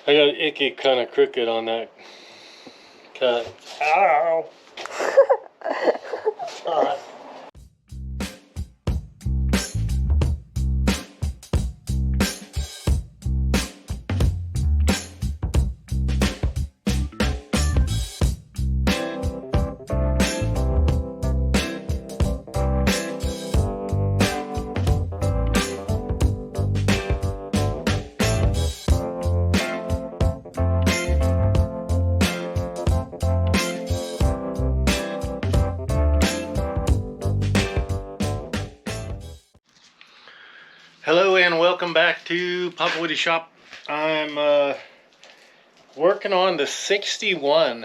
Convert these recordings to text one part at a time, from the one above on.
I got icky kind of crooked on that cut. Ow! It's hot. Hello and welcome back to Papa Woody Shop. I'm working on the 61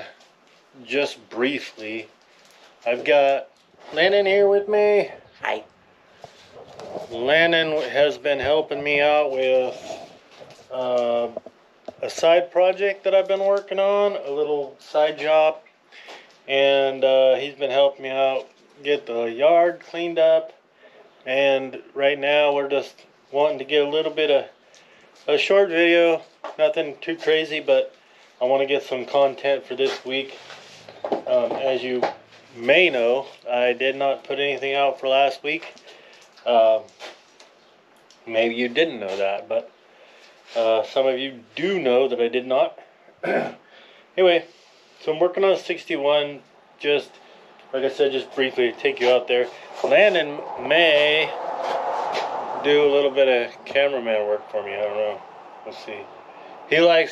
just briefly. I've got Lennon here with me. Hi. Lennon has been helping me out with a side project that I've been working on, a little side job, and he's been helping me out get the yard cleaned up. And right now we're just wanting to get a little bit of a short video, nothing too crazy, but I want to get some content for this week. As you may know, I did not put anything out for last week. Maybe you didn't know that, but some of you do know that I did not. Anyway, so I'm working on 61, just like I said, just briefly take you out there. Landon may do a little bit of cameraman work for me. I don't know. We'll see.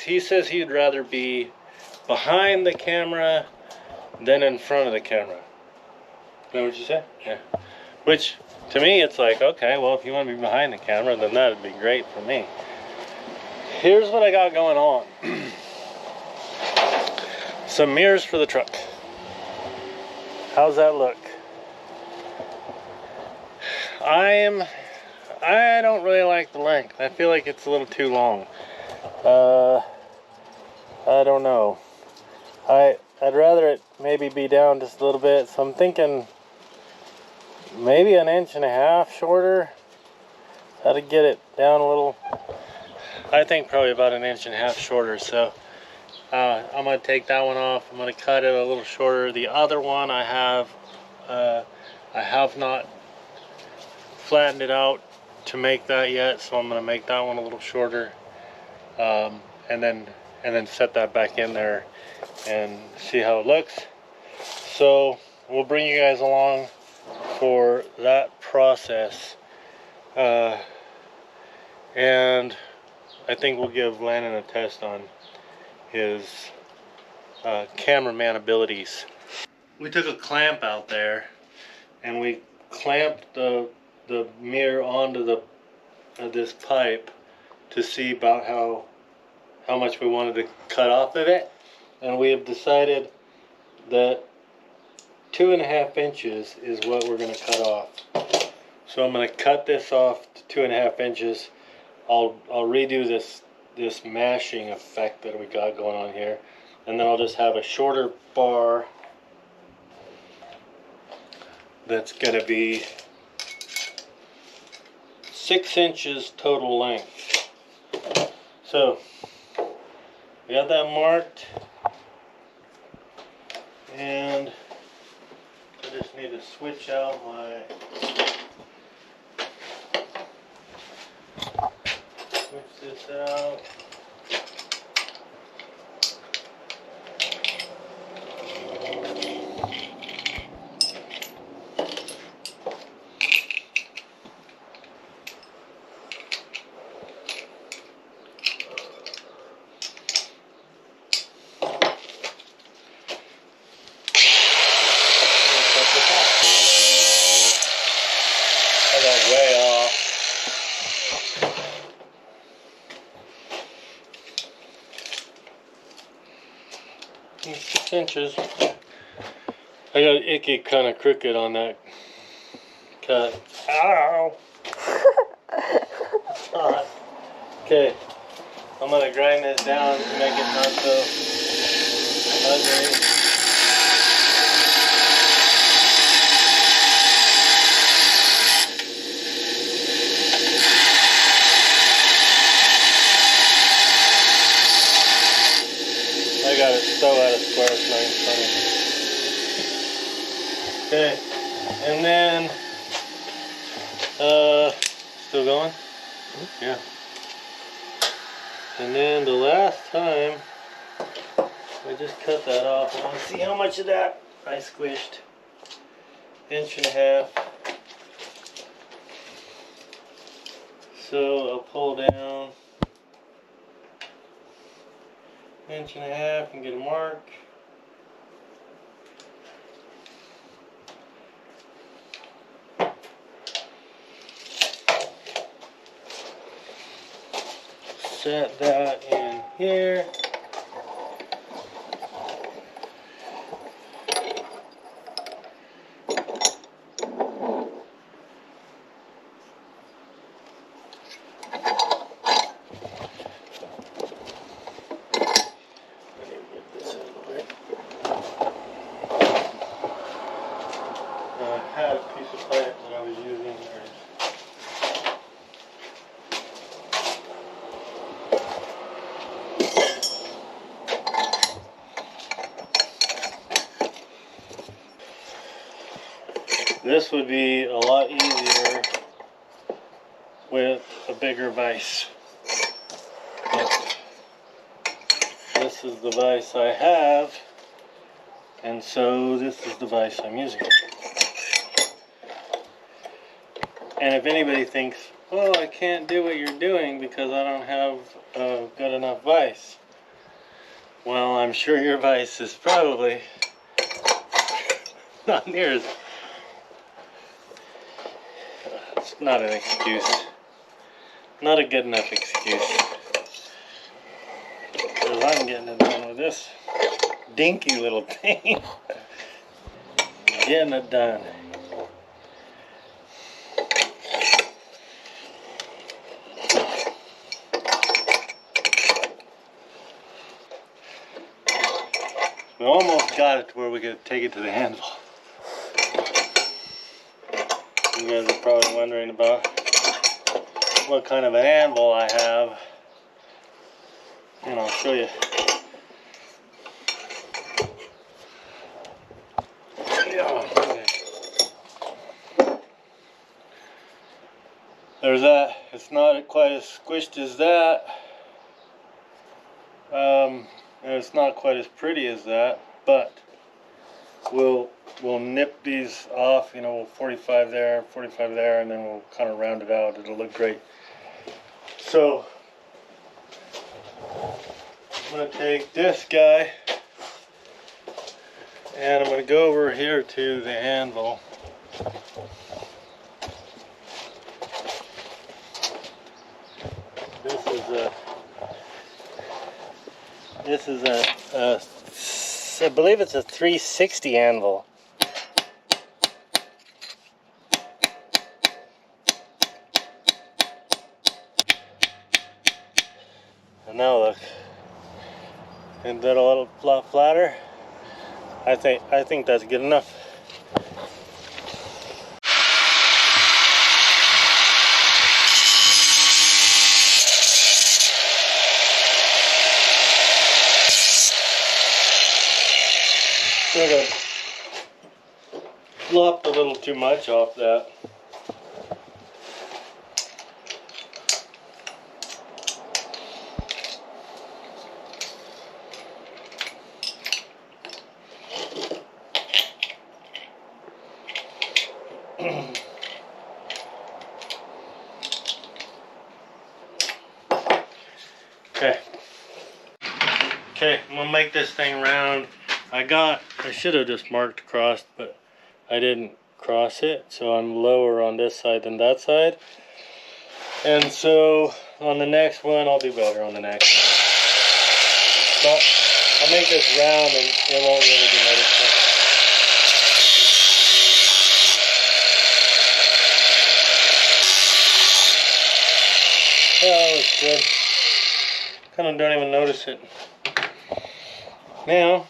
He says he'd rather be behind the camera than in front of the camera. Is that what you said? Yeah. Which, to me, it's like, okay, well, if you want to be behind the camera, then that'd be great for me. Here's what I got going on. Some mirrors for the truck. How's that look? I don't really like the length. I feel like it's a little too long. I don't know. I'd rather it maybe be down just a little bit. So I'm thinking maybe 1.5 inches shorter. That'd get it down a little. I think probably about 1.5 inches shorter. So I'm gonna take that one off. I'm gonna cut it a little shorter. The other one I have not flattened it out to make that yet, so I'm gonna make that one a little shorter, and then set that back in there and see how it looks. So we'll bring you guys along for that process, and I think we'll give Landon a test on his cameraman abilities. We took a clamp out there and we clamped the mirror onto this pipe to see about how much we wanted to cut off of it, and we have decided that 2.5 inches is what we're going to cut off. So I'm going to cut this off to 2.5 inches. I'll redo this mashing effect that we got going on here, and then I'll just have a shorter bar that's going to be 6 inches total length. So we got that marked, and I just need to switch out my this out. I got way off. 6 inches. I got icky kind of crooked on that cut. Ow! It's hot. Okay, I'm gonna grind this down to make it not so ugly. so out of square, it's not even funny. Okay, and then, still going? Yeah. And then the last time, I just cut that off. I want to see how much of that I squished. 1.5 inches. So I'll pull down 1.5 inches and get a mark. Set that in here. I had a piece of pipe that I was using there. This would be a lot easier with a bigger vise. But this is the vise I have, and so this is the vise I'm using. And if anybody thinks, oh, I can't do what you're doing because I don't have a good enough vise, well, I'm sure your vise is probably not near as... It's not an excuse. Not a good enough excuse. Because I'm getting it done with this dinky little thing. Getting it done. We almost got it to where we could take it to the anvil. You guys are probably wondering about what kind of an anvil I have. And I'll show you. Yeah, okay. There's that. It's not quite as squished as that. And it's not quite as pretty as that, but we'll nip these off, you know, 45 there, 45 there, and then we'll kind of round it out. It'll look great. So I'm going to take this guy and I'm going to go over here to the anvil. This is a I believe it's a 360 anvil. And now look, isn't that a little lot flatter? I think that's good enough. Sort of lopped a little too much off that. Okay, I'm gonna make this thing round. I should have just marked across, but I didn't cross it, so I'm lower on this side than that side. And so on the next one, I'll do better on the next one. But I'll make this round and it won't really be noticeable. Yeah, that was good. Kind of don't even notice it. Now,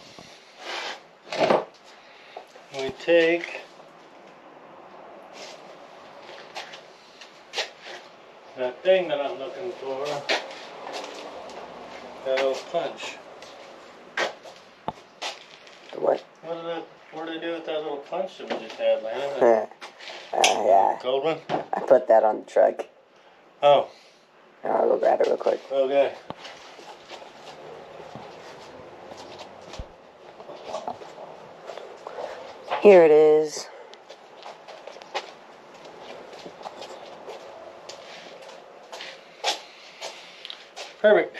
we take that thing that I'm looking for, that old punch. What? What did I do with that little punch that we just had, Landon? Yeah. Gold one? I put that on the truck. Oh. I'll go grab it real quick. Okay. Here it is. Perfect.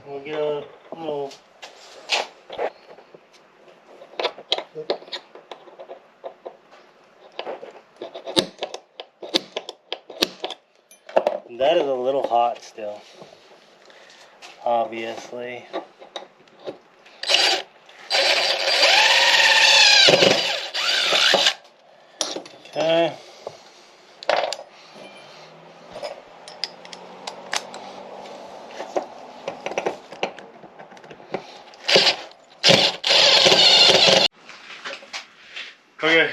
We'll get a little... That is a little hot still. Obviously. Okay. Okay,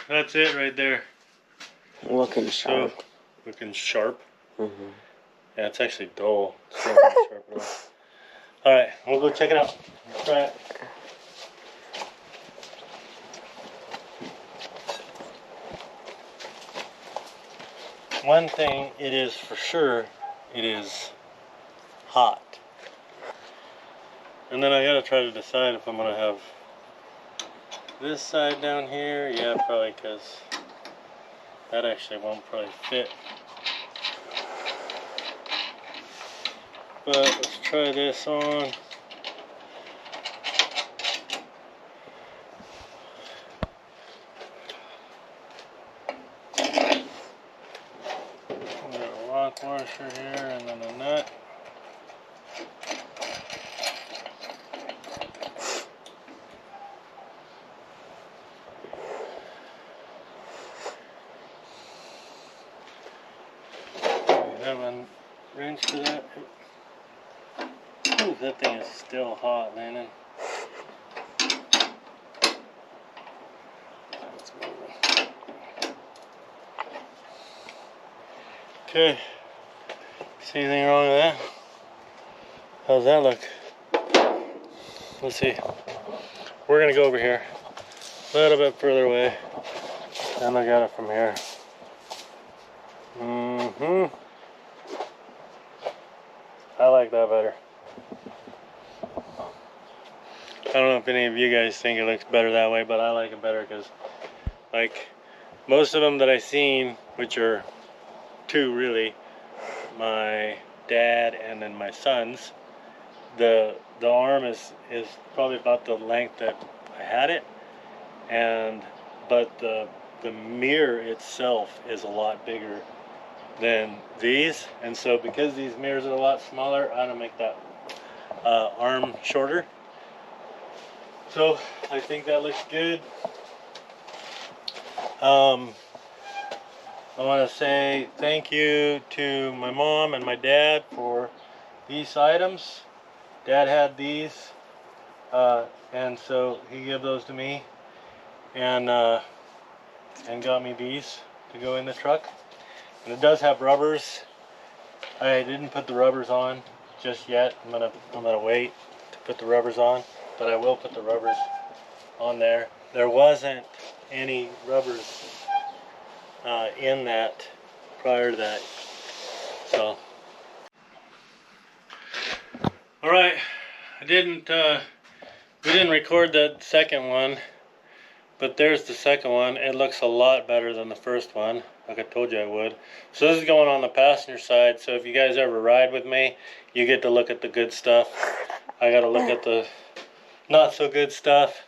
that's it right there. Looking sharp. So, looking sharp. Mm-hmm. Yeah, it's actually dull. It's not really sharp at all. Alright, we'll go check it out. Let's try it. One thing it is for sure, it is hot. And then I gotta try to decide if I'm gonna have this side down here. Yeah, probably, because that actually won't probably fit. But let's try this on. We got a lock washer here and then a nut. We have a wrench for that. Ooh, that thing is still hot, Landon. Okay. See anything wrong with that? How's that look? Let's see. We're gonna go over here. A little bit further away. And I got it from here. I like that better. I don't know if any of you guys think it looks better that way, but I like it better because, like, most of them that I've seen, which are two really, my dad and then my son's, the arm is probably about the length that I had it, but the mirror itself is a lot bigger than these, and so because these mirrors are a lot smaller, I'm gonna make that arm shorter. So I think that looks good. I want to say thank you to my mom and my dad for these items. Dad had these, and so he gave those to me, and got me these to go in the truck. And it does have rubbers. I didn't put the rubbers on just yet. I'm gonna wait to put the rubbers on, but I will put the rubbers on there. There wasn't any rubbers in that prior to that, so. All right, we didn't record that second one, but there's the second one. It looks a lot better than the first one, like I told you I would. So this is going on the passenger side, so if you guys ever ride with me, you get to look at the good stuff. I gotta look at the not so good stuff.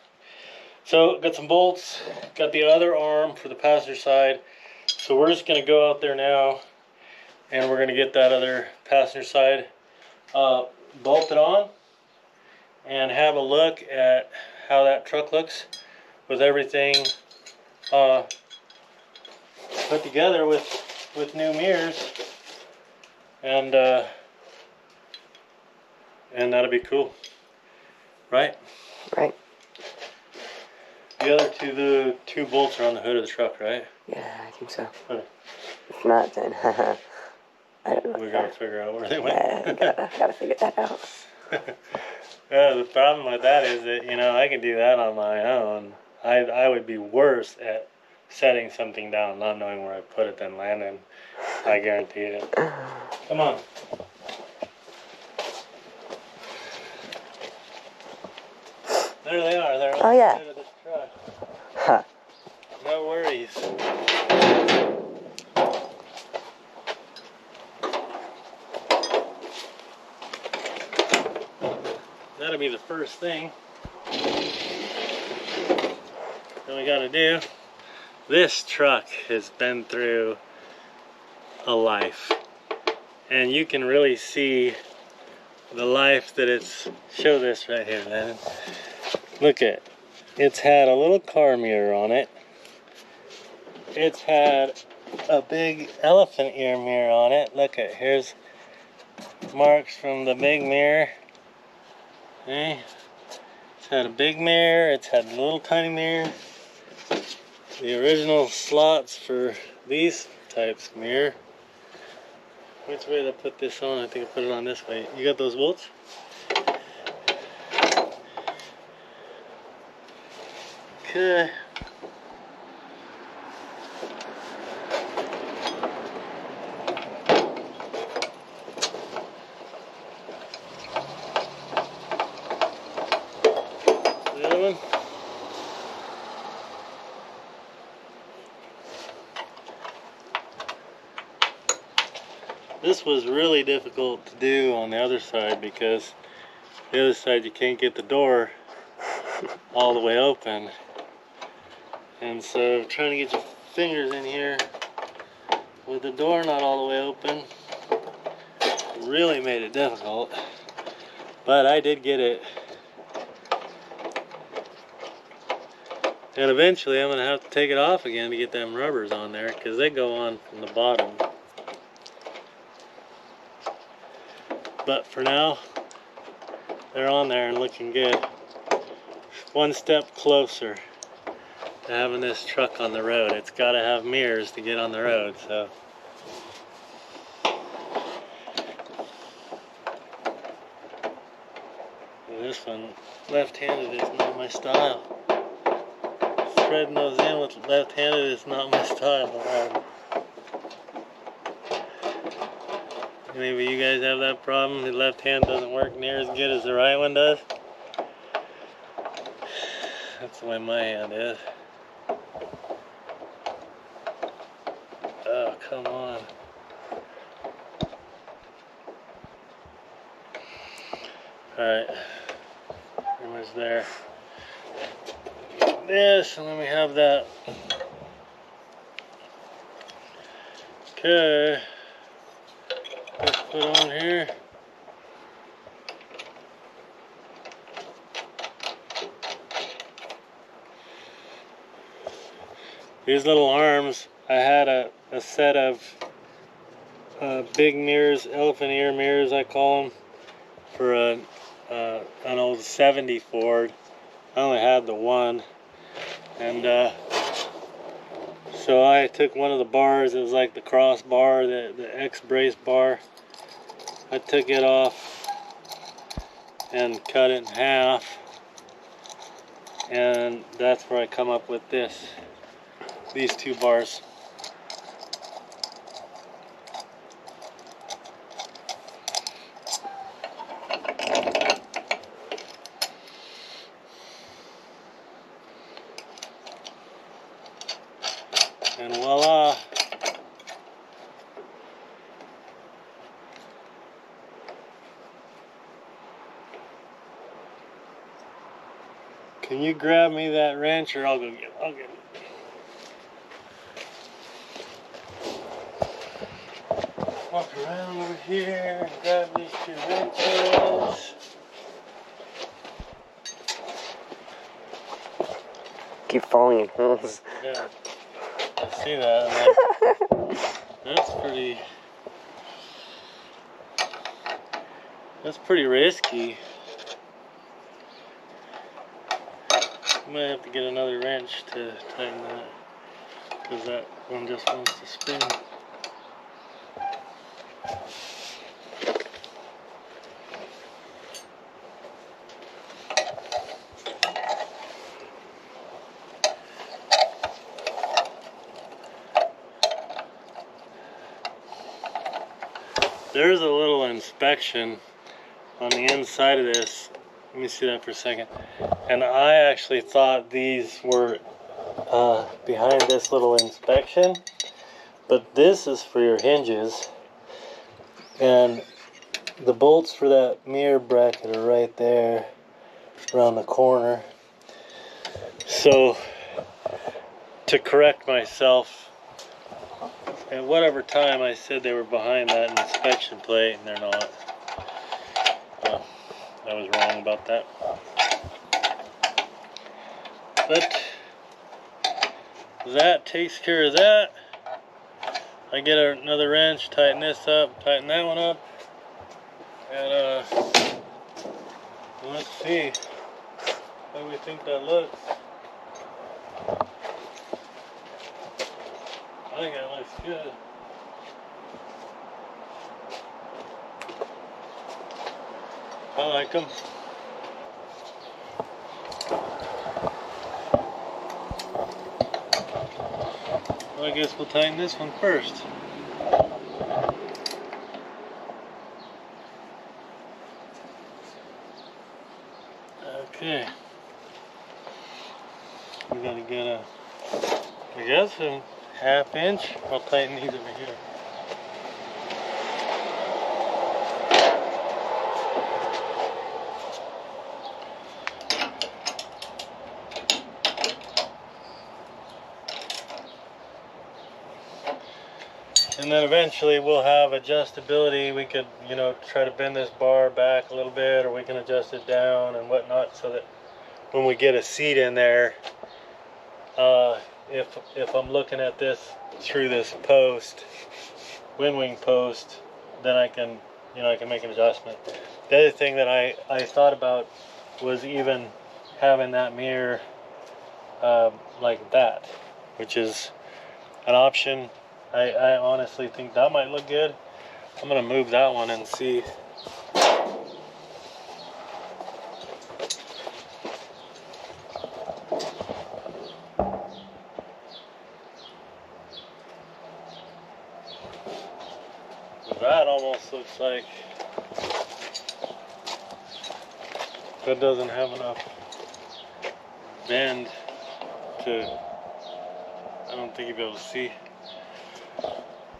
So got some bolts, got the other arm for the passenger side. So we're just gonna go out there now and we're gonna get that other passenger side bolted on and have a look at how that truck looks with everything put together with new mirrors, and that'll be cool, right? Right. The two bolts are on the hood of the truck, right? Yeah, I think so. Okay. If not, then I don't know. We gotta figure out where they went. Yeah, gotta figure that out. The problem with that is that, you know, I can do that on my own. I would be worse at setting something down, not knowing where I put it, than landing. I guarantee it. Come on. There they are. They're on Oh, the yeah. side of this truck. Huh. No worries. That'll be the first thing that we gotta do. This truck has been through a life, and you can really see the life that it's. Show this right here, man. Look at, it's had a little car mirror on it. It's had a big elephant ear mirror on it. Look at, here's marks from the big mirror. Okay. It's had a big mirror, it's had a little tiny mirror. The original slots for these types of mirror. Which way to put this on? I think I put it on this way. You got those bolts? Okay. The other one? This was really difficult to do on the other side because the other side you can't get the door all the way open. And so trying to get your fingers in here with the door not all the way open really made it difficult. But I did get it. And eventually I'm going to have to take it off again to get them rubbers on there because they go on from the bottom. But for now, they're on there and looking good. One step closer to having this truck on the road. It's got to have mirrors to get on the road, so. This one, left-handed is not my style. Threading those in with left-handed is not my style. Maybe you guys have that problem. The left hand doesn't work near as good as the right one does. That's the way my hand is. Oh, come on. Alright. Pretty much there. This, and then we have that. Okay. Let's put on here. These little arms, I had a set of big mirrors, elephant ear mirrors I call them, for an old 70 Ford. I only had the one, and so I took one of the bars. It was like the cross bar, the X-brace bar. I took it off and cut it in half, and that's where I come up with these two bars. And voila! Can you grab me that wrench, or I'll go get it? I'll get it. Walk around over here and grab these two wrenches. Keep falling in holes. Yeah, I see that. That's pretty risky. I might have to get another wrench to tighten that, because that one just wants to spin. there's a little inspection on the inside of this. Let me see that for a second. And I actually thought these were behind this little inspection, but this is for your hinges, and the bolts for that mirror bracket are right there around the corner. So to correct myself, at whatever time I said they were behind that inspection plate, and they're not. Well, I was wrong about that. But that takes care of that. I get another wrench, tighten this up, tighten that one up, and let's see how we think that looks. I think that looks good. I like them. Well, I guess we'll tighten this one first. Okay. We gotta get a, I guess, a ½ inch. I'll tighten these over here. And then eventually we'll have adjustability. We could, you know, try to bend this bar back a little bit, or we can adjust it down and whatnot, so that when we get a seat in there, if I'm looking at this through this post, wind wing post, then I can, you know, I can make an adjustment. The other thing that I thought about was even having that mirror like that, which is an option. I honestly think that might look good. I'm gonna move that one and see. That almost looks like that doesn't have enough bend to, I don't think you'll be able to see.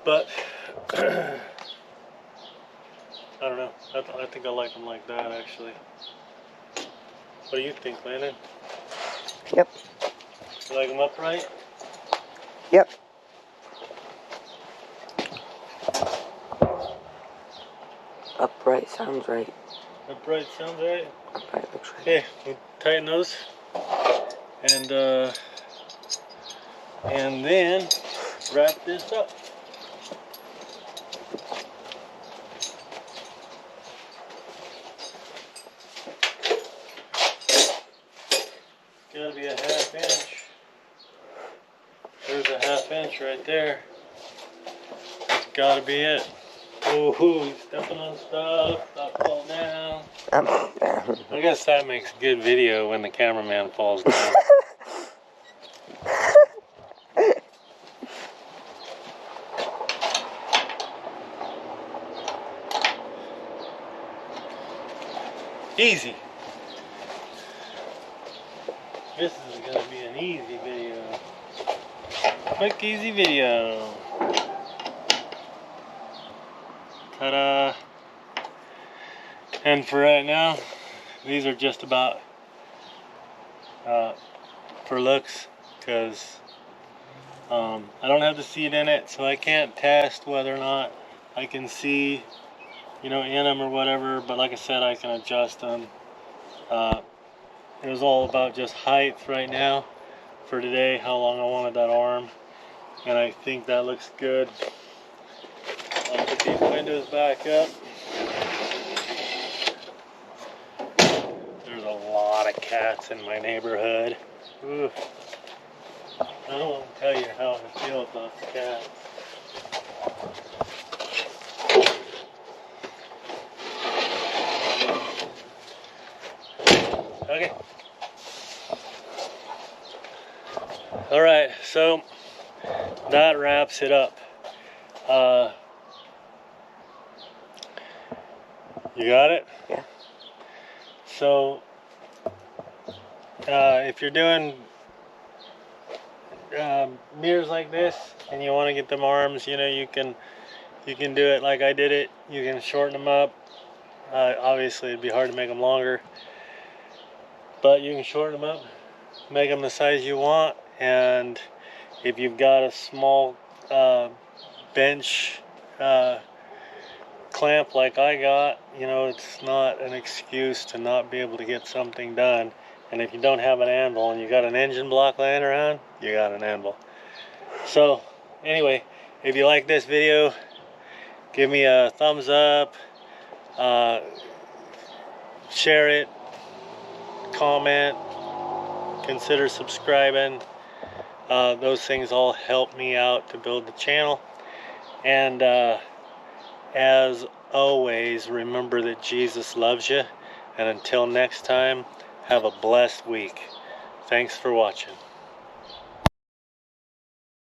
But I don't know. I think I like them like that, actually. What do you think, Landon? Yep. You like them upright? Yep. Upright sounds right. Upright sounds right. Upright looks right. Okay, we'll tighten those, and then wrap this up. Gotta be a ½ inch. There's a ½ inch right there. That's gotta be it. Oh, he's stepping on stuff. Stop falling down. I guess that makes good video when the cameraman falls down. Easy. This is gonna be an easy video. Quick, easy video. Ta-da. And for right now, these are just about for looks, because I don't have the seat in it, so I can't test whether or not I can see, you know, in them or whatever. But like I said, I can adjust them. It was all about just height right now for today, how long I wanted that arm, and I think that looks good. I'll put these windows back up. There's a lot of cats in my neighborhood. Ooh. I don't want to tell you how I feel about the cats. Okay. Alright, so that wraps it up. You got it? Yeah. So, if you're doing mirrors like this and you want to get them arms, you know, you can do it like I did it. You can shorten them up. Obviously, it'd be hard to make them longer, but you can shorten them up, make them the size you want. And if you've got a small bench clamp like I got, you know, it's not an excuse to not be able to get something done. And if you don't have an anvil and you got an engine block laying around, you got an anvil. So anyway, if you like this video, give me a thumbs up, share it, comment, consider subscribing. Those things all help me out to build the channel. And as always, remember that Jesus loves you. And until next time, have a blessed week. Thanks for watching.